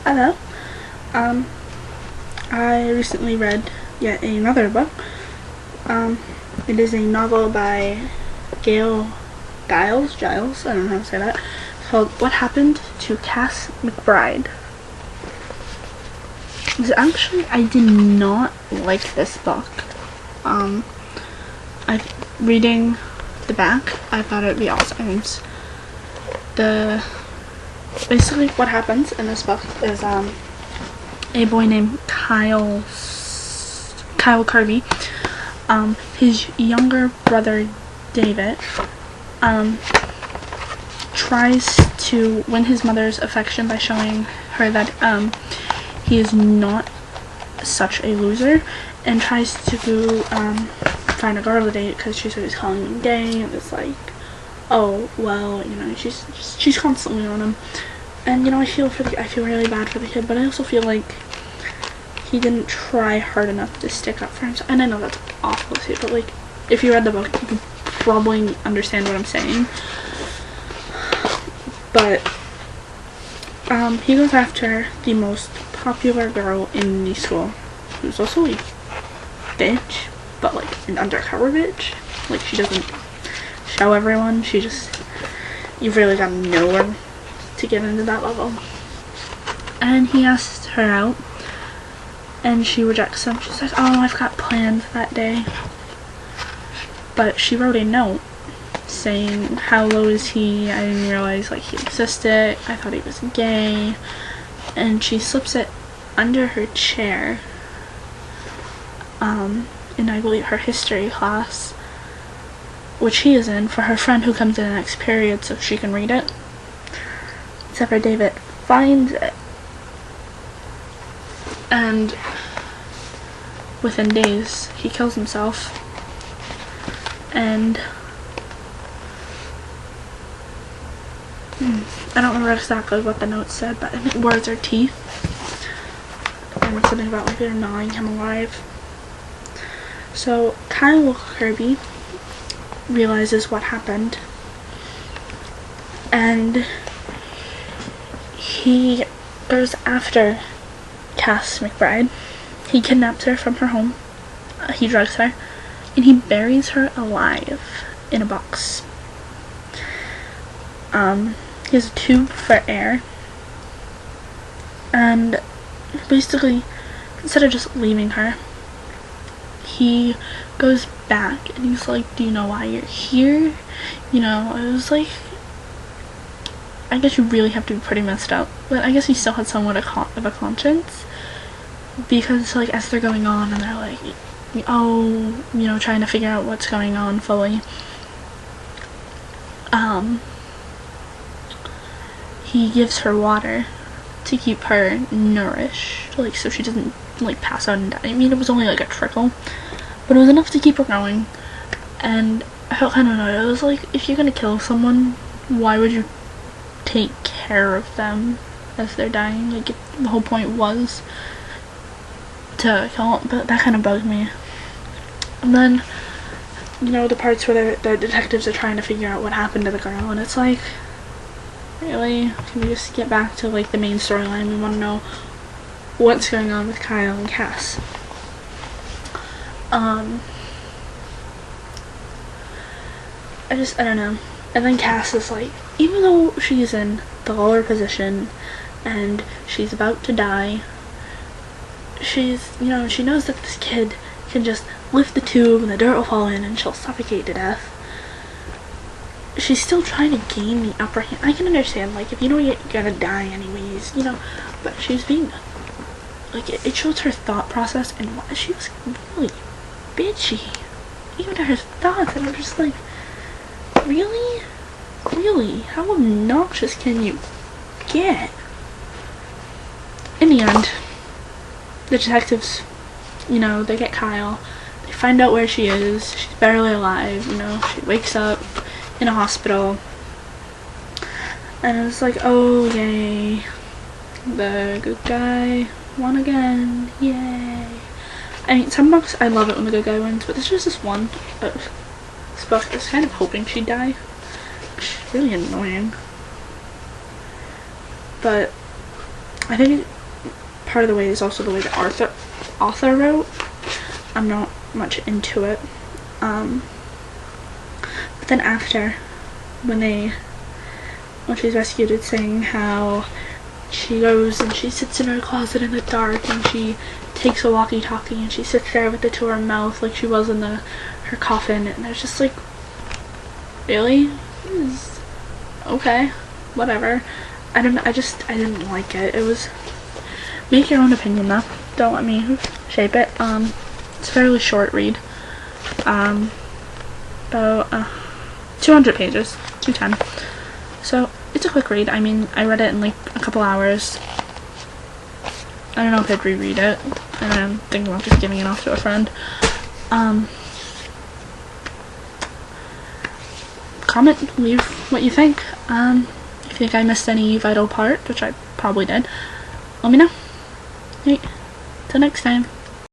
Hello. Um, I recently read yet another book. It is a novel by Gail Giles, I don't know how to say that. It's called What Happened to Cass McBride. Actually, I did not like this book. Reading the back, I thought it'd be awesome. Basically what happens in this book is a boy named Kyle Kirby, his younger brother David, tries to win his mother's affection by showing her that he is not such a loser, and tries to find a girl to date because she's always calling him gay, and it's like, oh well, you know, she's constantly on him. And you know, I feel really bad for the kid, but I also feel like he didn't try hard enough to stick up for himself. And I know that's awful to say, but like, if you read the book, you can probably understand what I'm saying. But he goes after the most popular girl in the school, who's also a bitch, but like an undercover bitch. Like, she doesn't show everyone, you've really gotta know her to get into that level. And he asks her out, and she rejects him. She says, oh, I've got plans that day. But she wrote a note saying, how low is he? I didn't realize like he existed. I thought he was gay. And she slips it under her chair in, I believe, her history class, which he is in, for her friend who comes in the next period so she can read it. Except for David finds it, and within days he kills himself. And I don't remember exactly what the note said, but I think words are teeth, and something about like they're gnawing him alive. So Kyle Kirby realizes what happened, and he goes after Cass McBride. He kidnaps her from her home, he drugs her, and he buries her alive in a box. He has a tube for air, and basically, instead of just leaving her, he goes back and he's like, do you know why you're here? You know, it was like, I guess you really have to be pretty messed up, but I guess he still had somewhat of a conscience, because like as they're going on and they're like, oh, you know, trying to figure out what's going on fully, he gives her water to keep her nourished, like so she doesn't like pass out and die. I mean, it was only like a trickle, but it was enough to keep her going. And I don't know, it was like, if you're gonna kill someone, why would you take care of them as they're dying? Like, the whole point was to kill them, but that kind of bugged me. And then, you know, the parts where the detectives are trying to figure out what happened to the girl, and it's like, really? Can we just get back to like the main storyline? We want to know what's going on with Kyle and Cass. I don't know. And then Cass is like, even though she's in the lower position and she's about to die, she's, you know, she knows that this kid can just lift the tube and the dirt will fall in and she'll suffocate to death. She's still trying to gain the upper hand. I can understand, like, if you know you're gonna die anyways, you know, but she was being, like, it shows her thought process, and she was really bitchy, even to her thoughts, and I'm just like, really? Really? How obnoxious can you get? In the end, the detectives, you know, they get Kyle, they find out where she is, she's barely alive, you know, she wakes up in a hospital, and it's like, oh yay, the good guy won again, yay. I mean, some books I love it when the good guy wins, but this was just one. This book I was kind of hoping she'd die. It's really annoying. But I think part of the way is also the way the author wrote. I'm not much into it. But then after, when she's rescued, it's saying how she goes and she sits in her closet in the dark and she takes a walkie-talkie and she sits there with it to her mouth like she was in her coffin, and I was just like, really? Okay, whatever. I didn't like it. It was, make your own opinion though. Don't let me shape it. It's a fairly short read. About 200 pages, 210. So it's a quick read. I mean, I read it in like a couple hours. I don't know if I'd reread it, and I'm thinking about just giving it off to a friend. Comment, leave what you think. If you think I missed any vital part, which I probably did, let me know. Right, till next time.